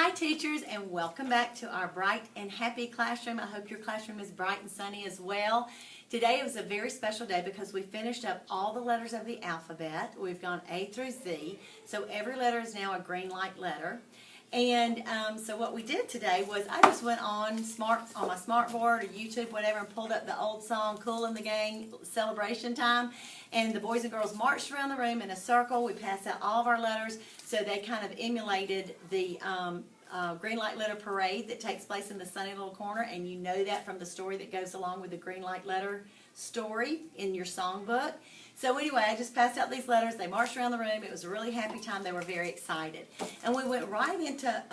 Hi teachers, and welcome back to our bright and happy classroom. I hope your classroom is bright and sunny as well. Today was a very special day because we finished up all the letters of the alphabet. We've gone A through Z, so every letter is now a green light letter. And so what we did today was I just went on my smart board or YouTube, whatever, and pulled up the old song, Kool and the Gang, Celebration Time. And the boys and girls marched around the room in a circle. We passed out all of our letters, so they kind of emulated the green light letter parade that takes place in the sunny little corner. And you know that from the story that goes along with the green light letter story in your songbook. So anyway, I just passed out these letters. They marched around the room. It was a really happy time. They were very excited. And we went right into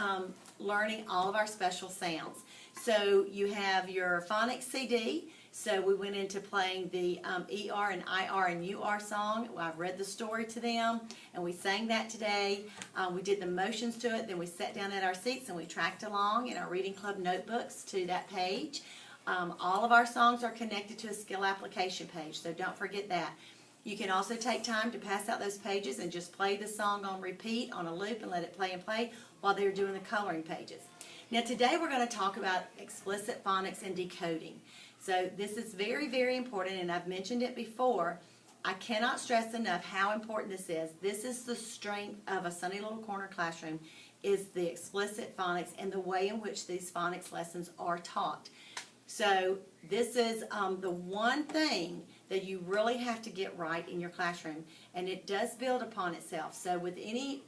learning all of our special sounds. So you have your phonics CD. So we went into playing the ER and IR and UR song. I read the story to them, and we sang that today. We did the motions to it. Then we sat down at our seats, and we tracked along in our reading club notebooks to that page. All of our songs are connected to a skill application page, so don't forget that. You can also take time to pass out those pages and just play the song on repeat, on a loop, and let it play and play while they're doing the coloring pages. Now today we're going to talk about explicit phonics and decoding. So this is very, very important, and I've mentioned it before. I cannot stress enough how important this is. This is the strength of a Sunny Little Corner classroom, is the explicit phonics and the way in which these phonics lessons are taught. So this is the one thing that you really have to get right in your classroom, and it does build upon itself. So with any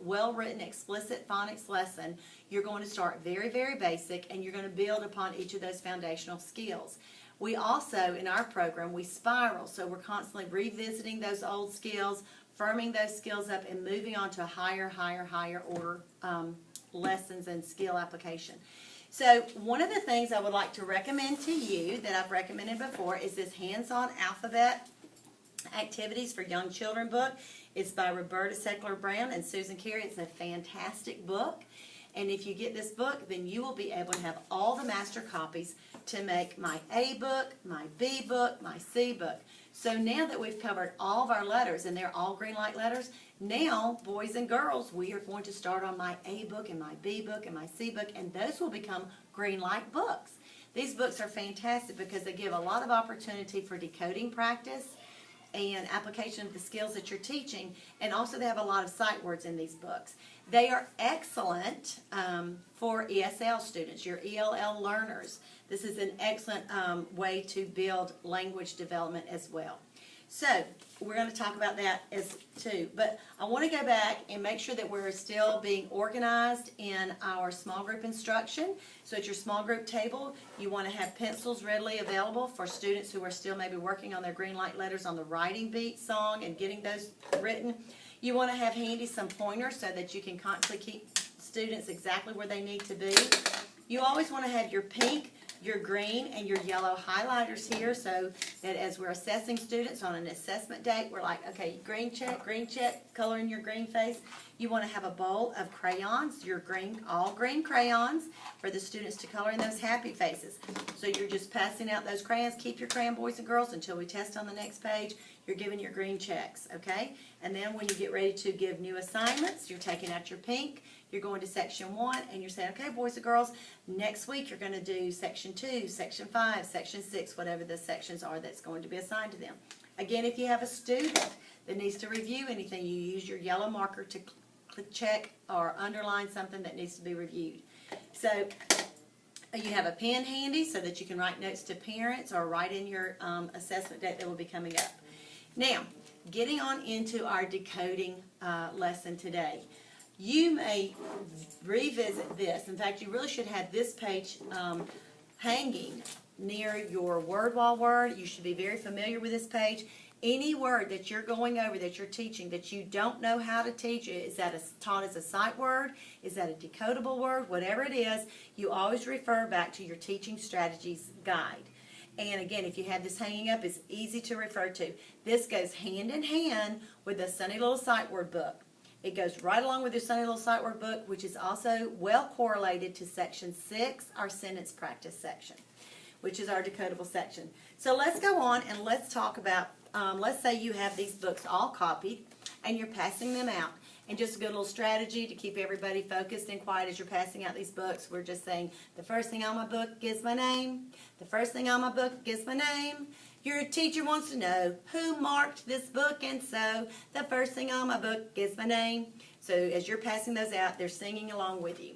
well-written explicit phonics lesson, you're going to start very, very basic, and you're going to build upon each of those foundational skills. We also, in our program, we spiral, so we're constantly revisiting those old skills, firming those skills up, and moving on to higher order lessons and skill application. So one of the things I would like to recommend to you that I've recommended before is this Hands-On Alphabet Activities for Young Children book. It's by Roberta Seckler Brown and Susan Carey. It's a fantastic book. And if you get this book, then you will be able to have all the master copies to make my A book, my B book, my C book. So now that we've covered all of our letters, and they're all green light letters, now, boys and girls, we are going to start on my A book and my B book and my C book, and those will become green light books. These books are fantastic because they give a lot of opportunity for decoding practice and application of the skills that you're teaching, and also they have a lot of sight words in these books. They are excellent for ESL students, your ELL learners. This is an excellent way to build language development as well. So we're going to talk about that as too. But I want to go back and make sure that we're still being organized in our small group instruction. So at your small group table, you want to have pencils readily available for students who are still maybe working on their green light letters on the writing beat song and getting those written. You want to have handy some pointers so that you can constantly keep students exactly where they need to be. You always want to have your pink, your green, and your yellow highlighters here so that as we're assessing students on an assessment date, we're like, okay, green check, color in your green face. You want to have a bowl of crayons, your green, all green crayons, for the students to color in those happy faces. So you're just passing out those crayons. Keep your crayon, boys and girls, until we test on the next page. You're giving your green checks, okay? And then when you get ready to give new assignments, you're taking out your pink. You're going to section 1, and you're saying, okay, boys and girls, next week you're going to do section 2, section 5, section 6, whatever the sections are that's going to be assigned to them. Again, if you have a student that needs to review anything, you use your yellow marker to check or underline something that needs to be reviewed. So you have a pen handy so that you can write notes to parents or write in your assessment date that will be coming up. Now, getting on into our decoding lesson today. You may revisit this. In fact, you really should have this page hanging near your word wall word. You should be very familiar with this page. Any word that you're going over, that you're teaching, that you don't know how to teach, is that taught as a sight word? Is that a decodable word? Whatever it is, you always refer back to your teaching strategies guide. And again, if you have this hanging up, it's easy to refer to. This goes hand in hand with the Sunny Little Sight Word book. It goes right along with your Sunny Little Sight Word book, which is also well correlated to section 6, our sentence practice section, which is our decodable section. So let's go on and let's talk about, let's say you have these books all copied and you're passing them out. And just a good little strategy to keep everybody focused and quiet as you're passing out these books. We're just saying, the first thing on my book is my name. The first thing on my book is my name. Your teacher wants to know who marked this book, and so the first thing on my book is my name. So as you're passing those out, they're singing along with you.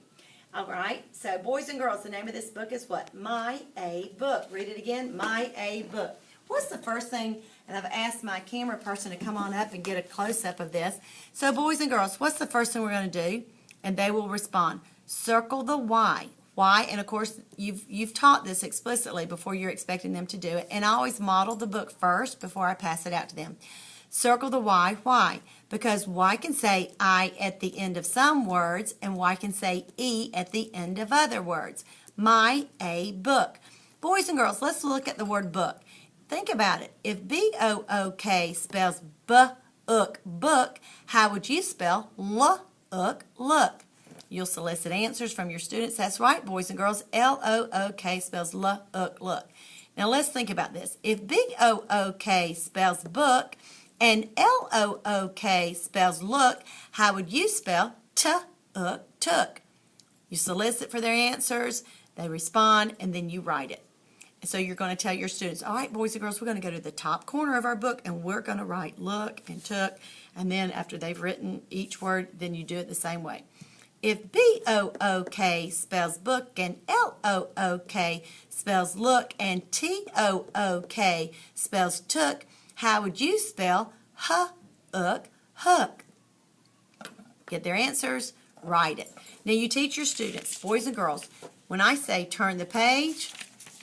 All right, so boys and girls, the name of this book is what? My A Book. Read it again, My A Book. What's the first thing, and I've asked my camera person to come on up and get a close-up of this. So boys and girls, what's the first thing we're going to do? And they will respond. Circle the Y. Why? And of course, you've taught this explicitly before you're expecting them to do it. And I always model the book first before I pass it out to them. Circle the Y. Why? Because Y can say I at the end of some words, and Y can say E at the end of other words. My A Book. Boys and girls, let's look at the word book. Think about it. If B-O-O-K spells B-ook, book, how would you spell L-ook, look? You'll solicit answers from your students. That's right, boys and girls. L-O-O-K spells L-ook, look. Now let's think about this. If B-O-O-K spells book and L-O-O-K spells look, how would you spell T-ook, took? You solicit for their answers, they respond, and then you write it. So you're going to tell your students, all right, boys and girls, we're going to go to the top corner of our book, and we're going to write look and took. And then after they've written each word, then you do it the same way. If B-O-O-K spells book and L-O-O-K spells look and T-O-O-K spells took, how would you spell H-ook, hook? Get their answers, write it. Now you teach your students, boys and girls, when I say turn the page,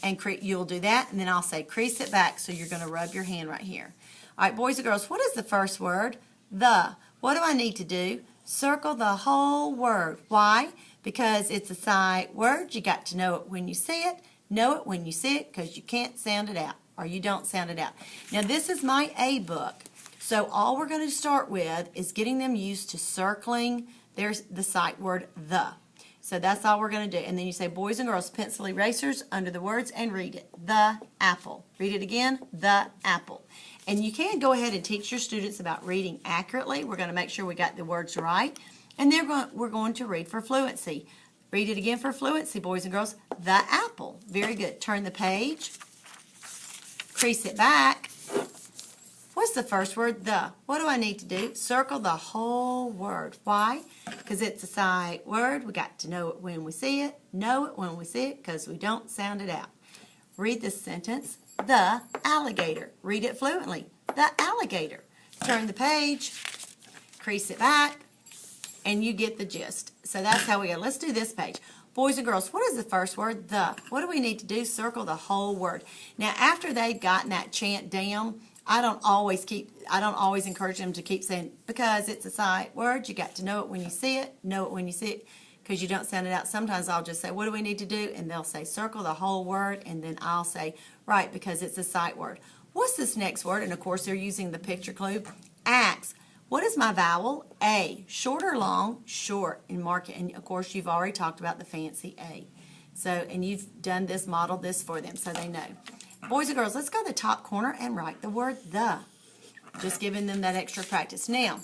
and you'll do that, and then I'll say crease it back, so you're going to rub your hand right here. All right, boys and girls, what is the first word? The. What do I need to do? Circle the whole word. Why? Because it's a sight word. You got to know it when you see it. Know it when you see it, because you can't sound it out, or you don't sound it out. Now, this is my A book, so all we're going to start with is getting them used to circling the sight word the. So that's all we're going to do. And then you say, boys and girls, pencil erasers under the words and read it. The apple. Read it again. The apple. And you can go ahead and teach your students about reading accurately. We're going to make sure we got the words right. And we're going to read for fluency. Read it again for fluency, boys and girls. The apple. Very good. Turn the page. Crease it back. What's the first word? The. What do I need to do? Circle the whole word. Why? Because it's a sight word. We got to know it when we see it. Know it when we see it, because we don't sound it out. Read this sentence. The alligator. Read it fluently. The alligator. Turn the page. Crease it back. And you get the gist. So that's how we go. Let's do this page. Boys and girls, what is the first word? The. What do we need to do? Circle the whole word. Now, after they've gotten that chant down, I don't always encourage them to keep saying, because it's a sight word, you got to know it when you see it, know it when you see it, because you don't sound it out. Sometimes I'll just say, what do we need to do? And they'll say, circle the whole word, and then I'll say, right, because it's a sight word. What's this next word? And of course, they're using the picture clue. Axe. What is my vowel? A. Short or long? Short. And mark it. And of course, you've already talked about the fancy A. So, and you've done this, modeled this for them, so they know. Boys and girls, let's go to the top corner and write the word the. Just giving them that extra practice. Now,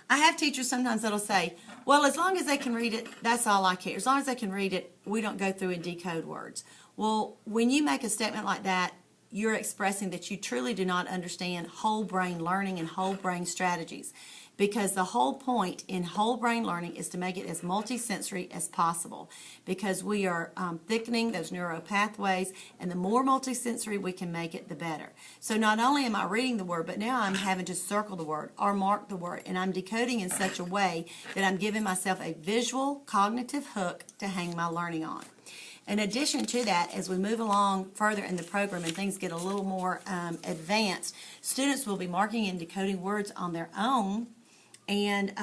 I have teachers sometimes that'll say, well, as long as they can read it, that's all I care. As long as they can read it, we don't go through and decode words. Well, when you make a statement like that, you're expressing that you truly do not understand whole brain learning and whole brain strategies. Because the whole point in whole brain learning is to make it as multisensory as possible, because we are thickening those neural pathways, and the more multisensory we can make it, the better. So not only am I reading the word, but now I'm having to circle the word or mark the word, and I'm decoding in such a way that I'm giving myself a visual cognitive hook to hang my learning on. In addition to that, as we move along further in the program and things get a little more advanced, students will be marking and decoding words on their own. And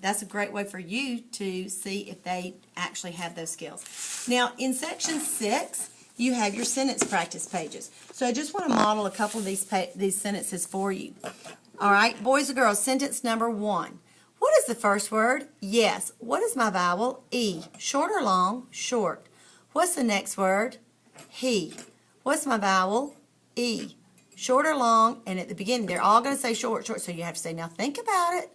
that's a great way for you to see if they actually have those skills. Now, in section 6, you have your sentence practice pages. So I just want to model a couple of these sentences for you. All right, boys and girls, sentence number 1. What is the first word? Yes. What is my vowel? E. Short or long? Short. What's the next word? He. What's my vowel? E. Short or long? And at the beginning, they're all going to say short, short. So you have to say, now think about it.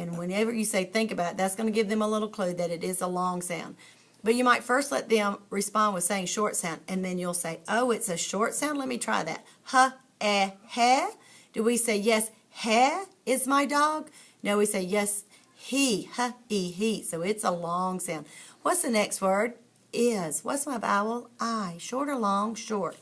And whenever you say think about it, that's going to give them a little clue that it is a long sound. But you might first let them respond with saying short sound, and then you'll say, oh, it's a short sound? Let me try that. Ha, eh, he. Do we say, yes, he is my dog? No, we say, yes, he, ha, he. So it's a long sound. What's the next word? Is. What's my vowel? I. Short or long? Short.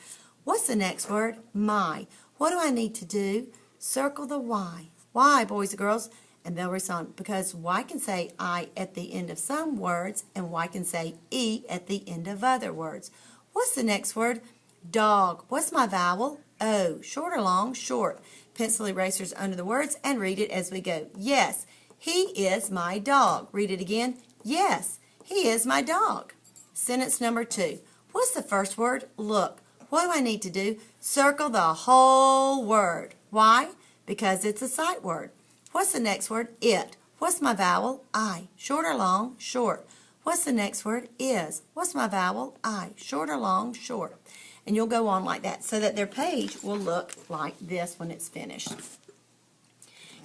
What's the next word? My. What do I need to do? Circle the Y. Why, boys and girls? And they'll respond, because Y can say I at the end of some words, and Y can say E at the end of other words. What's the next word? Dog. What's my vowel? O. Short or long? Short. Pencil erasers under the words and read it as we go. Yes, he is my dog. Read it again. Yes, he is my dog. Sentence number 2. What's the first word? Look. What do I need to do? Circle the whole word. Why? Because it's a sight word. What's the next word? It. What's my vowel? I. Short or long? Short. What's the next word? Is. What's my vowel? I. Short or long? Short. And you'll go on like that so that their page will look like this when it's finished.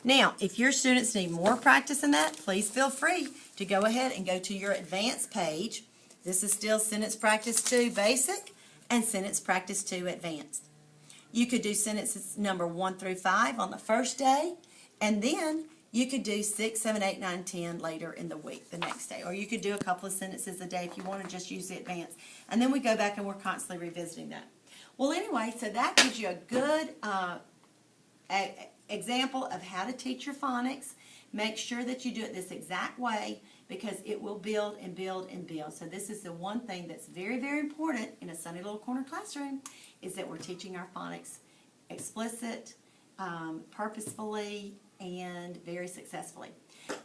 Now, if your students need more practice in that, please feel free to go ahead and go to your advanced page. This is still Sentence Practice 2 Basic and Sentence Practice 2 Advanced. You could do sentences number 1 through 5 on the first day, and then you could do 6, 7, 8, 9, 10 later in the week, the next day. Or you could do a couple of sentences a day if you want to just use the advanced. And then we go back and we're constantly revisiting that. Well, anyway, so that gives you a good example of how to teach your phonics. Make sure that you do it this exact way because it will build and build and build. So this is the one thing that's very, very important in a Sunny Little Corner classroom is that we're teaching our phonics explicit, purposefully, and very successfully.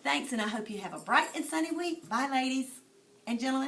Thanks, and I hope you have a bright and sunny week. Bye, ladies and gentlemen.